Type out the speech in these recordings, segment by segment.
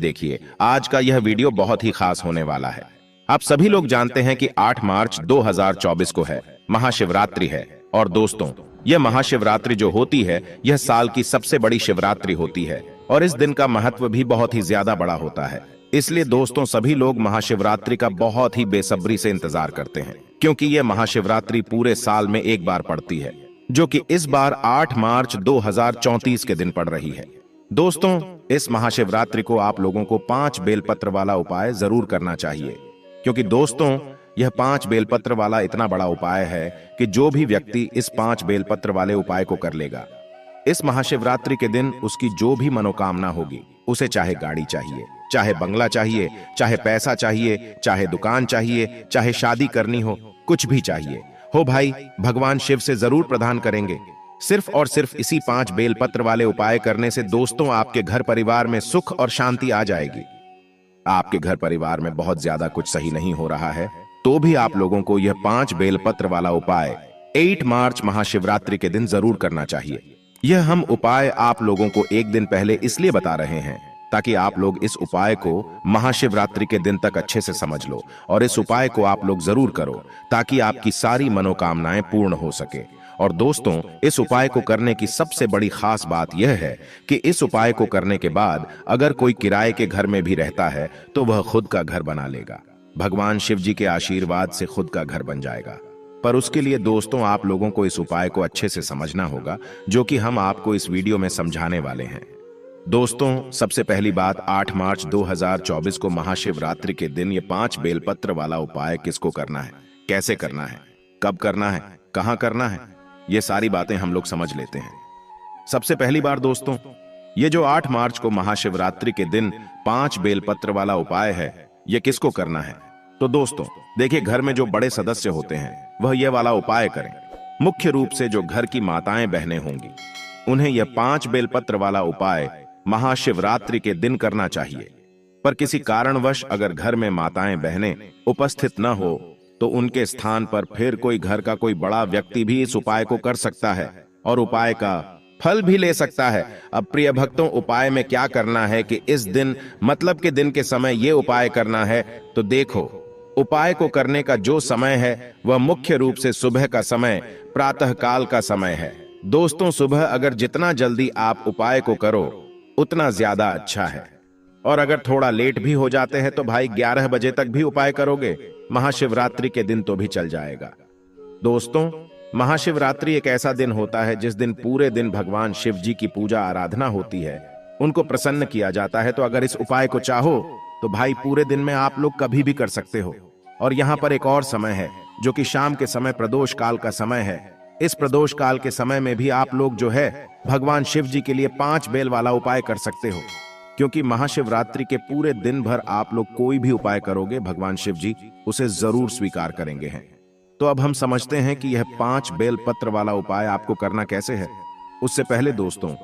देखिए, आज का यह वीडियो बहुत ही खास होने वाला है। आप सभी लोग जानते हैं कि 8 मार्च 2024 को है, महाशिवरात्रि है। और दोस्तों, यह महाशिवरात्रि जो होती है, यह साल की सबसे बड़ी शिवरात्रि होती है और इस दिन का महत्व भी बहुत ही ज्यादा बड़ा होता है। इसलिए दोस्तों, सभी लोग महाशिवरात्रि का बहुत ही बेसब्री से इंतजार करते हैं, क्योंकि यह महाशिवरात्रि पूरे साल में एक बार पड़ती है, जो कि इस बार 8 मार्च 2034 के दिन पड़ रही है। दोस्तों, इस महाशिवरात्रि को आप लोगों को 5 बेलपत्र वाला उपाय जरूर करना चाहिए, क्योंकि दोस्तों, यह 5 बेलपत्र वाला इतना बड़ा उपाय है कि जो भी व्यक्ति इस 5 बेलपत्र वाले उपाय को कर लेगा, इस महाशिवरात्रि के दिन उसकी जो भी मनोकामना होगी, उसे चाहे गाड़ी चाहिए, चाहे बंगला चाहिए, चाहे पैसा चाहिए, चाहे दुकान चाहिए, चाहे शादी करनी हो, कुछ भी चाहिए हो भाई, भगवान शिव से जरूर प्रदान करेंगे। सिर्फ और सिर्फ इसी 5 बेलपत्र वाले उपाय करने से दोस्तों, आपके घर परिवार में सुख और शांति आ जाएगी। आपके घर परिवार में बहुत ज्यादा कुछ सही नहीं हो रहा है, तो भी आप लोगों को यह 5 बेलपत्र वाला उपाय 8 मार्च महाशिवरात्रि के दिन जरूर करना चाहिए। यह हम उपाय आप लोगों को एक दिन पहले इसलिए बता रहे हैं ताकि आप लोग इस उपाय को महाशिवरात्रि के दिन तक अच्छे से समझ लो और इस उपाय को आप लोग जरूर करो, ताकि आपकी सारी मनोकामनाएं पूर्ण हो सके। और दोस्तों, इस उपाय को करने की सबसे बड़ी खास बात यह है कि इस उपाय को करने के बाद अगर कोई किराए के घर में भी रहता है तो वह खुद का घर बना लेगा। भगवान शिव जी के आशीर्वाद से खुद का घर बन जाएगा। पर उसके लिए दोस्तों, आप लोगों को इस उपाय को अच्छे से समझना होगा, जो कि हम आपको इस वीडियो में समझाने वाले हैं। दोस्तों, सबसे पहली बात, 8 मार्च 2024 को महाशिवरात्रि के दिन ये 5 बेलपत्र वाला उपाय किसको करना है, कैसे करना है, कब करना है, कहां करना है, ये सारी बातें हम लोग समझ लेते हैं। सबसे पहली बार दोस्तों, ये जो 8 मार्च को महाशिवरात्रि के दिन 5 बेलपत्र वाला उपाय है, ये किसको करना है? तो दोस्तों देखिए, घर में जो बड़े सदस्य होते हैं वह यह वाला उपाय करें। मुख्य रूप से जो घर की माताएं बहनें होंगी, उन्हें यह 5 बेलपत्र वाला उपाय महाशिवरात्रि के दिन करना चाहिए। पर किसी कारणवश अगर घर में माताएं बहनें उपस्थित न हो, तो उनके स्थान पर फिर कोई घर का कोई बड़ा व्यक्ति भी इस उपाय को कर सकता है और उपाय का फल भी ले सकता है। अब प्रिय भक्तों, उपाय में क्या करना है कि इस दिन मतलब के दिन के समय ये उपाय करना है। तो देखो, उपाय को करने का जो समय है वह मुख्य रूप से सुबह का समय, प्रातः काल का समय है। दोस्तों, सुबह अगर जितना जल्दी आप उपाय को करो उतना ज्यादा अच्छा है, और अगर थोड़ा लेट भी हो जाते हैं तो भाई 11 बजे तक भी उपाय करोगे महाशिवरात्रि के दिन तो भी चल जाएगा। दोस्तों, महाशिवरात्रि एक ऐसा दिन होता है जिस दिन पूरे दिन भगवान शिव जी की पूजा आराधना होती है, उनको प्रसन्न किया जाता है। तो अगर इस उपाय को चाहो तो भाई पूरे दिन में आप लोग कभी भी कर सकते हो। और यहाँ पर एक और समय है जो कि शाम के समय प्रदोष काल का समय है। इस प्रदोष काल के समय में भी आप लोग जो है भगवान शिव जी के लिए 5 बेल वाला उपाय कर सकते हो, क्योंकि महाशिवरात्रि के पूरे दिन भर आप लोग कोई भी उपाय करोगे, भगवान शिव जी उसे जरूर स्वीकार करेंगे हैं। तो अब हम समझते हैं कि यह 5 बेल पत्र वाला उपाय आपको करना कैसे है। उससे पहले दोस्तों,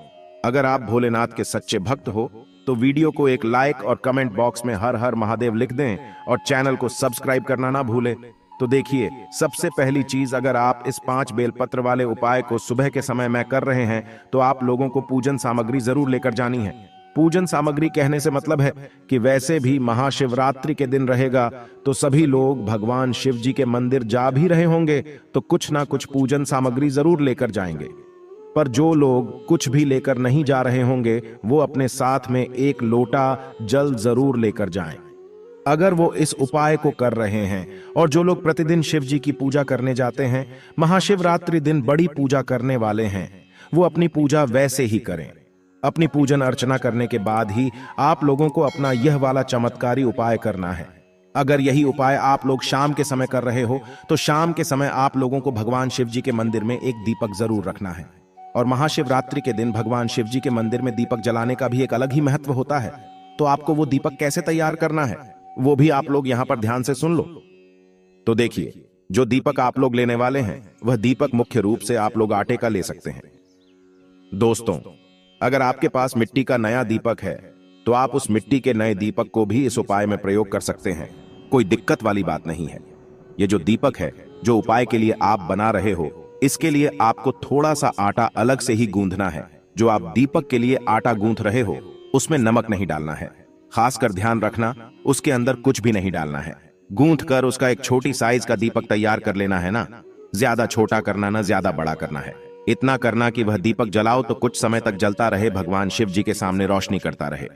अगर आप भोलेनाथ के सच्चे भक्त हो तो वीडियो को एक लाइक और कमेंट बॉक्स में हर हर महादेव लिख दें और चैनल को सब्सक्राइब करना ना भूलें। तो देखिए, सबसे पहली चीज, अगर आप इस 5 बेलपत्र वाले उपाय को सुबह के समय में कर रहे हैं तो आप लोगों को पूजन सामग्री जरूर लेकर जानी है। पूजन सामग्री कहने से मतलब है कि वैसे भी महाशिवरात्रि के दिन रहेगा तो सभी लोग भगवान शिव जी के मंदिर जा भी रहे होंगे, तो कुछ ना कुछ पूजन सामग्री जरूर लेकर जाएंगे। पर जो लोग कुछ भी लेकर नहीं जा रहे होंगे, वो अपने साथ में 1 लोटा जल जरूर लेकर जाएं, अगर वो इस उपाय को कर रहे हैं। और जो लोग प्रतिदिन शिव जी की पूजा करने जाते हैं, महाशिवरात्रि दिन बड़ी पूजा करने वाले हैं, वो अपनी पूजा वैसे ही करें। अपनी पूजन अर्चना करने के बाद ही आप लोगों को अपना यह वाला चमत्कारी उपाय करना है। अगर यही उपाय आप लोग शाम के समय कर रहे हो तो शाम के समय आप लोगों को भगवान शिव जी के मंदिर में एक दीपक जरूर रखना है। और महाशिवरात्रि के दिन भगवान शिव जी के मंदिर में दीपक जलाने का भी एक अलग ही महत्व होता है। तो आपको वो दीपक कैसे तैयार करना है वो भी आप लोग यहां पर ध्यान से सुन लो। तो देखिए, जो दीपक आप लोग लेने वाले हैं वह दीपक मुख्य रूप से आप लोग आटे का ले सकते हैं। दोस्तों, अगर आपके पास मिट्टी का नया दीपक है तो आप उस मिट्टी के नए दीपक को भी इस उपाय में प्रयोग कर सकते हैं, कोई दिक्कत वाली बात नहीं है। ये जो दीपक है जो उपाय के लिए आप बना रहे हो, इसके लिए आपको थोड़ा सा आटा अलग से ही गूंथना है। जो आप दीपक के लिए आटा गूंथ रहे हो उसमें नमक नहीं डालना है। खासकर ध्यान रखना, उसके अंदर कुछ भी नहीं डालना है। गूंथ कर उसका एक छोटी साइज का दीपक तैयार कर लेना है ना। ज्यादा छोटा करना ना ज्यादा बड़ा करना है। इतना करना कि वह दीपक जलाओ तो कुछ समय तक जलता रहे, भगवान शिव जी के सामने रोशनी करता रहे।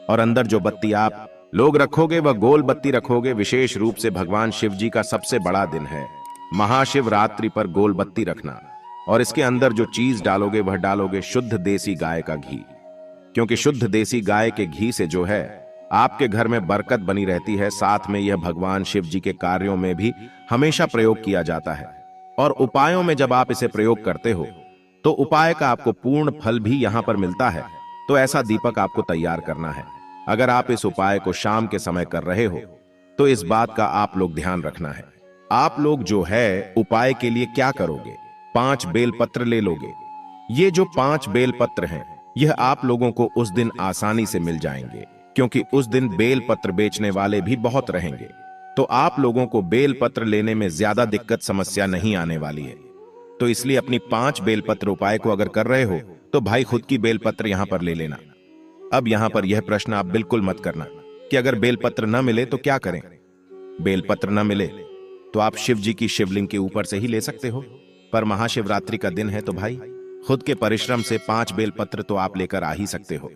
और अंदर जो बत्ती आप लोग रखोगे वह गोल बत्ती रखोगे। विशेष रूप से भगवान शिव जी का सबसे बड़ा दिन है महाशिवरात्रि पर गोल बत्ती रखना। और इसके अंदर जो चीज डालोगे वह डालोगे शुद्ध देसी गाय का घी, क्योंकि शुद्ध देसी गाय के घी से जो है आपके घर में बरकत बनी रहती है। साथ में यह भगवान शिव जी के कार्यों में भी हमेशा प्रयोग किया जाता है। और उपायों में जब आप इसे प्रयोग करते हो तो उपाय का आपको पूर्ण फल भी यहां पर मिलता है। तो ऐसा दीपक आपको तैयार करना है। अगर आप इस उपाय को शाम के समय कर रहे हो तो इस बात का आप लोग ध्यान रखना है। आप लोग जो है उपाय के लिए क्या करोगे, 5 बेलपत्र ले लोगे। ये जो 5 बेलपत्र हैं यह आप लोगों को उस दिन आसानी से मिल जाएंगे, क्योंकि उस दिन बेलपत्र बेचने वाले भी बहुत रहेंगे। तो आप लोगों को बेलपत्र लेने में ज्यादा दिक्कत समस्या नहीं आने वाली है। तो इसलिए अपनी 5 बेलपत्र उपाय को अगर कर रहे हो तो भाई खुद की बेलपत्र यहां पर ले लेना। अब यहां पर यह प्रश्न आप बिल्कुल मत करना कि अगर बेलपत्र न मिले तो क्या करें। बेलपत्र न मिले तो आप शिव जी की शिवलिंग के ऊपर से ही ले सकते हो, पर महाशिवरात्रि का दिन है तो भाई खुद के परिश्रम से 5 बेलपत्र तो आप लेकर आ ही सकते हो।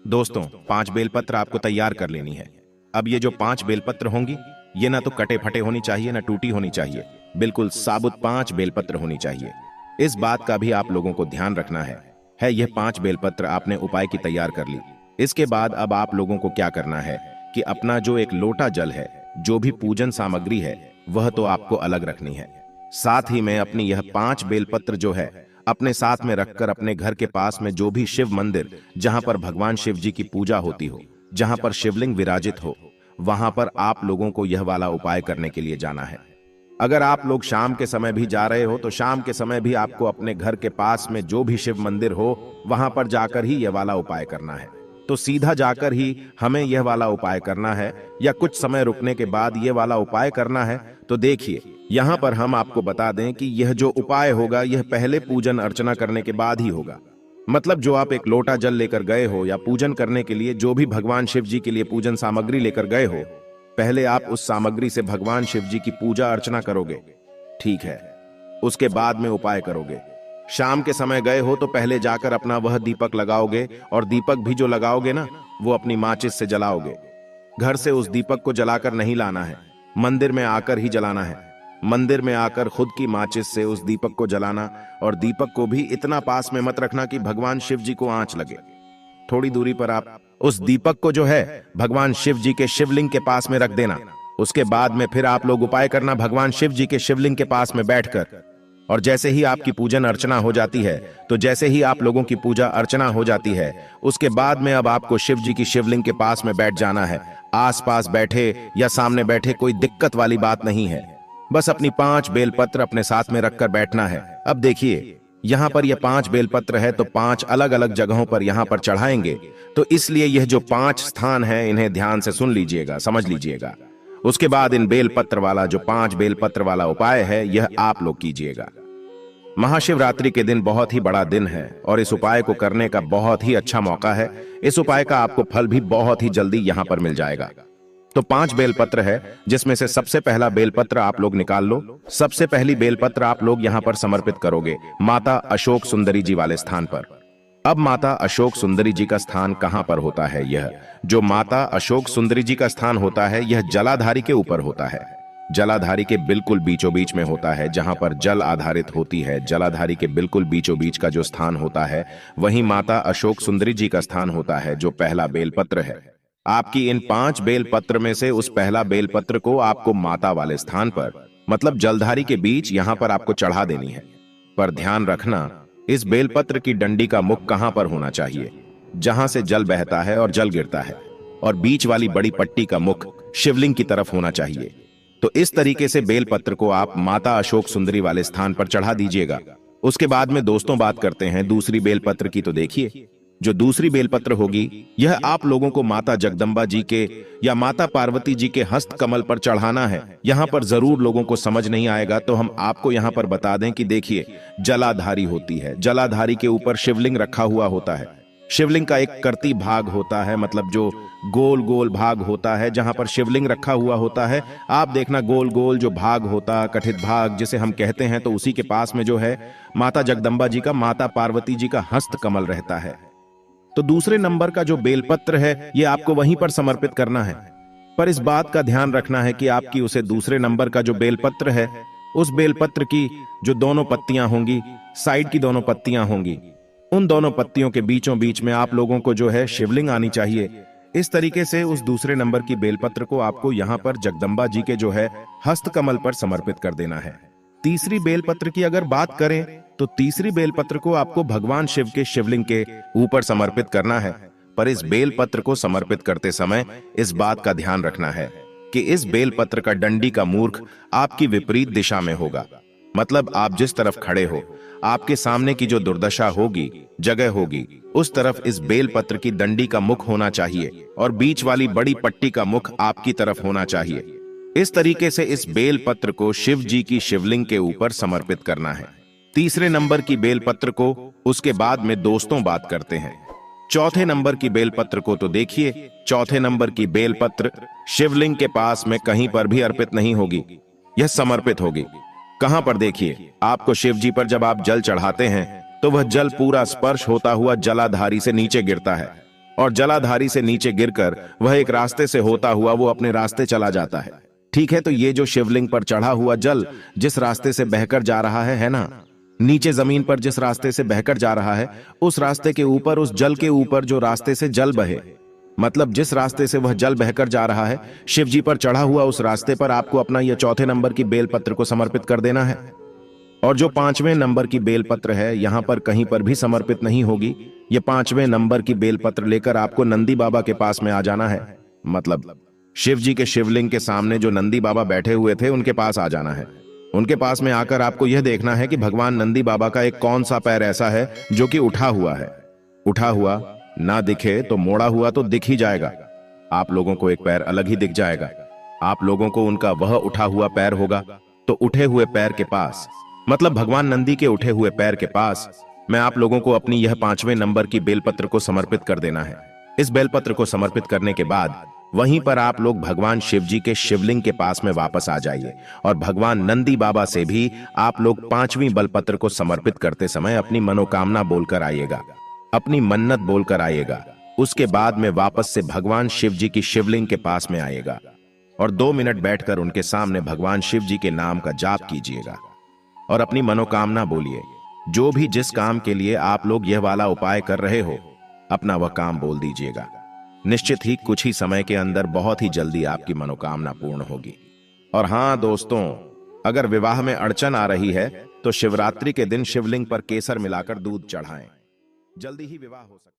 दोस्तों, 5 बेलपत्र आपको तैयार कर लेनी है। अब ये जो 5 बेलपत्र होंगी ये ना तो कटे फटे होनी चाहिए ना टूटी होनी चाहिए, बिल्कुल साबुत 5 बेलपत्र होनी चाहिए। इस बात का भी आप लोगों को ध्यान रखना है यह 5 बेलपत्र आपने उपाय की तैयार कर ली। इसके बाद अब आप लोगों को क्या करना है कि अपना जो एक लोटा जल है, जो भी पूजन सामग्री है वह तो आपको अलग रखनी है। साथ ही में अपनी यह 5 बेलपत्र जो है अपने साथ में रखकर अपने घर के पास में जो भी शिव मंदिर जहां पर भगवान शिव जी की पूजा होती हो, जहां पर शिवलिंग विराजित हो, वहां पर आप लोगों को यह वाला उपाय करने के लिए जाना है। अगर आप लोग शाम के समय भी जा रहे हो तो शाम के समय भी आपको अपने घर के पास में जो भी शिव मंदिर हो वहां पर जाकर ही यह वाला उपाय करना है। तो सीधा जाकर ही हमें यह वाला उपाय करना है या कुछ समय रुकने के बाद यह वाला उपाय करना है। तो देखिए यहां पर हम आपको बता दें कि यह जो उपाय होगा यह पहले पूजन अर्चना करने के बाद ही होगा। मतलब जो आप एक लोटा जल लेकर गए हो या पूजन करने के लिए जो भी भगवान शिव जी के लिए पूजन सामग्री लेकर गए हो, पहले आप उस सामग्री से भगवान शिव जी की पूजा अर्चना करोगे, ठीक है। उसके बाद में उपाय करोगे। शाम के समय गए हो तो पहले जाकर अपना वह दीपक लगाओगे, और दीपक भी जो लगाओगे ना वो अपनी माचिस से जलाओगे। घर से उस दीपक को जलाकर नहीं लाना है, मंदिर में आकर ही जलाना है। मंदिर में आकर खुद की माचिस से उस दीपक को जलाना, और दीपक को भी इतना पास में मत रखना कि भगवान शिव जी को आंच लगे। थोड़ी दूरी पर आप उस दीपक को जो है भगवान शिव जी के शिवलिंग के पास में रख देना। उसके बाद में फिर आप लोग उपाय करना भगवान शिव जी के शिवलिंग के पास में बैठकर। और जैसे ही आपकी पूजन अर्चना हो जाती है, तो जैसे ही आप लोगों की पूजा अर्चना हो जाती है, उसके बाद में अब आपको शिव जी की शिवलिंग के पास में बैठ जाना है। आसपास बैठे या सामने बैठे कोई दिक्कत वाली बात नहीं है, बस अपनी 5 बेलपत्र अपने साथ में रखकर बैठना है। अब देखिए यहां पर यह 5 बेलपत्र है तो 5 अलग अलग जगहों पर यहां पर चढ़ाएंगे। तो इसलिए यह जो 5 स्थान है इन्हें ध्यान से सुन लीजिएगा, समझ लीजिएगा। उसके बाद इन बेलपत्र वाला जो 5 बेलपत्र वाला उपाय है यह आप लोग कीजिएगा। महाशिवरात्रि के दिन बहुत ही बड़ा दिन है और इस उपाय को करने का बहुत ही अच्छा मौका है। इस उपाय का आपको फल भी बहुत ही जल्दी यहां पर मिल जाएगा। तो 5 बेलपत्र है, जिसमें से सबसे पहला बेलपत्र आप लोग निकाल लो। सबसे पहली बेलपत्र आप लोग यहां पर समर्पित करोगे माता अशोक सुंदरी जी वाले स्थान पर। अब माता अशोक सुंदरी जी का स्थान कहां पर होता है? यह जो माता अशोक सुंदरी जी का स्थान होता है यह जलाधारी के ऊपर होता है। जलाधारी के बिल्कुल बीचों बीच में होता है, जहां पर जल आधारित होती है। जलाधारी के बिल्कुल बीचों बीच का जो स्थान होता है वहीं माता अशोक सुंदरी जी का स्थान होता है, जो पहला बेलपत्र है। आपकी इन 5 बेलपत्र में से उस पहला बेलपत्र को आपको माता वाले स्थान पर, मतलब जलधारी के बीच, यहां पर आपको चढ़ा देनी है। पर ध्यान रखना, इस बेलपत्र की डंडी का मुख कहां पर होना चाहिए? जहां से जल बहता है और जल गिरता है, और बीच वाली बड़ी पट्टी का मुख शिवलिंग की तरफ होना चाहिए। तो इस तरीके से बेलपत्र को आप माता अशोक सुंदरी वाले स्थान पर चढ़ा दीजिएगा। उसके बाद में दोस्तों बात करते हैं दूसरी बेलपत्र की। तो देखिए जो दूसरी बेलपत्र होगी यह आप लोगों को माता जगदम्बा जी के या माता पार्वती जी के हस्त कमल पर चढ़ाना है। यहां पर जरूर लोगों को समझ नहीं आएगा तो हम आपको यहां पर बता दें कि देखिए जलाधारी होती है, जलाधारी के ऊपर शिवलिंग रखा हुआ होता है। शिवलिंग का एक कर्ती भाग होता है, मतलब जो गोल गोल भाग होता है जहां पर शिवलिंग रखा हुआ होता है। आप देखना गोल गोल जो भाग होता, कठित भाग जिसे हम कहते हैं, तो उसी के पास में जो है माता जगदम्बा जी का, माता पार्वती जी का हस्त कमल रहता है। तो दूसरे नंबर का जो बेलपत्र है ये आपको वहीं पर समर्पित करना है। पर इस बात का ध्यान रखना है कि आपकी उसे दूसरे नंबर का जो बेलपत्र है, उस बेलपत्र की जो दोनों पत्तियां होंगी, साइड की दोनों पत्तियां होंगी, उन दोनों पत्तियों के बीचों बीच में आप लोगों को जो है शिवलिंग आनी चाहिए। इस तरीके से उस दूसरे नंबर की बेलपत्र को आपको यहां पर जगदम्बा जी के जो है हस्त कमल पर समर्पित कर देना है। तीसरी बेलपत्र की अगर बात करें तो तीसरी बेलपत्र को आपको भगवान शिव के शिवलिंग के ऊपर समर्पित करना है। पर इस बेलपत्र को समर्पित करते समय इस बात का ध्यान रखना है कि इस बेलपत्र का डंडी का मूर्ख आपकी विपरीत दिशा में होगा। मतलब आप जिस तरफ खड़े हो, आपके सामने की जो दुर्दशा होगी, जगह होगी, उस तरफ इस बेलपत्र की डंडी का मुख होना चाहिए और बीच वाली बड़ी पट्टी का मुख आपकी तरफ होना चाहिए। इस तरीके से इस बेलपत्र को शिव जी की शिवलिंग के ऊपर समर्पित करना है। तीसरे नंबर की बेलपत्र को उसके बाद में दोस्तों बात करते हैं। चौथे नंबर की बेलपत्र को तो देखिए, चौथे नंबर की बेलपत्र शिवलिंग के पास में कहीं पर भी अर्पित नहीं होगी, यह समर्पित होगी। कहां पर देखिए, आपको शिव जी पर जब आप जल चढ़ाते हैं तो वह जल पूरा स्पर्श होता हुआ जलाधारी से नीचे गिरता है और जलाधारी से नीचे गिरकर वह एक रास्ते से होता हुआ वो अपने रास्ते चला जाता है। ठीक है, तो ये जो शिवलिंग पर चढ़ा हुआ जल जिस रास्ते से बहकर जा रहा है ना, नीचे जमीन पर जिस रास्ते से बहकर जा रहा है, उस रास्ते के ऊपर, उस जल के ऊपर जो रास्ते से जल बहे, मतलब जिस रास्ते से वह जल बहकर जा रहा है, शिव जी पर चढ़ा हुआ उस रास्ते पर आपको अपना यह चौथे नंबर की बेलपत्र को समर्पित कर देना है। और जो पांचवें नंबर की बेलपत्र है, यहां पर कहीं पर भी समर्पित नहीं होगी। यह पांचवें नंबर की बेलपत्र लेकर आपको नंदी बाबा के पास में आ जाना है। मतलब शिव जी के शिवलिंग के सामने जो नंदी बाबा बैठे हुए थे उनके पास आ जाना है। उनके पास में आकर आपको यह देखना है कि भगवान नंदी बाबा का एक कौन सा पैर ऐसा है जो कि उठा हुआ है। उठा हुआ ना दिखे तो मोड़ा हुआ तो दिख ही जाएगा। आप लोगों को एक पैर अलग ही दिख जाएगा। आप लोगों को उनका वह उठा हुआ पैर होगा। तो उठे हुए पैर के पास, मतलब भगवान नंदी के उठे हुए पैर के पास मैं आप लोगों को अपनी यह पांचवें नंबर की बेलपत्र को समर्पित कर देना है। इस बेलपत्र को समर्पित करने के बाद वहीं पर आप लोग भगवान शिव जी के शिवलिंग के पास में वापस आ जाइए और भगवान नंदी बाबा से भी आप लोग पांचवी बेलपत्र को समर्पित करते समय अपनी मनोकामना बोलकर आइएगा, अपनी मन्नत बोलकर आइएगा। उसके बाद में वापस से भगवान शिव जी की शिवलिंग के पास में आइएगा और 2 मिनट बैठकर उनके सामने भगवान शिव जी के नाम का जाप कीजिएगा और अपनी मनोकामना बोलिए। जो भी जिस काम के लिए आप लोग यह वाला उपाय कर रहे हो, अपना वह काम बोल दीजिएगा। निश्चित ही कुछ ही समय के अंदर बहुत ही जल्दी आपकी मनोकामना पूर्ण होगी। और हां दोस्तों, अगर विवाह में अड़चन आ रही है तो शिवरात्रि के दिन शिवलिंग पर केसर मिलाकर दूध चढ़ाएं, जल्दी ही विवाह हो सकता है।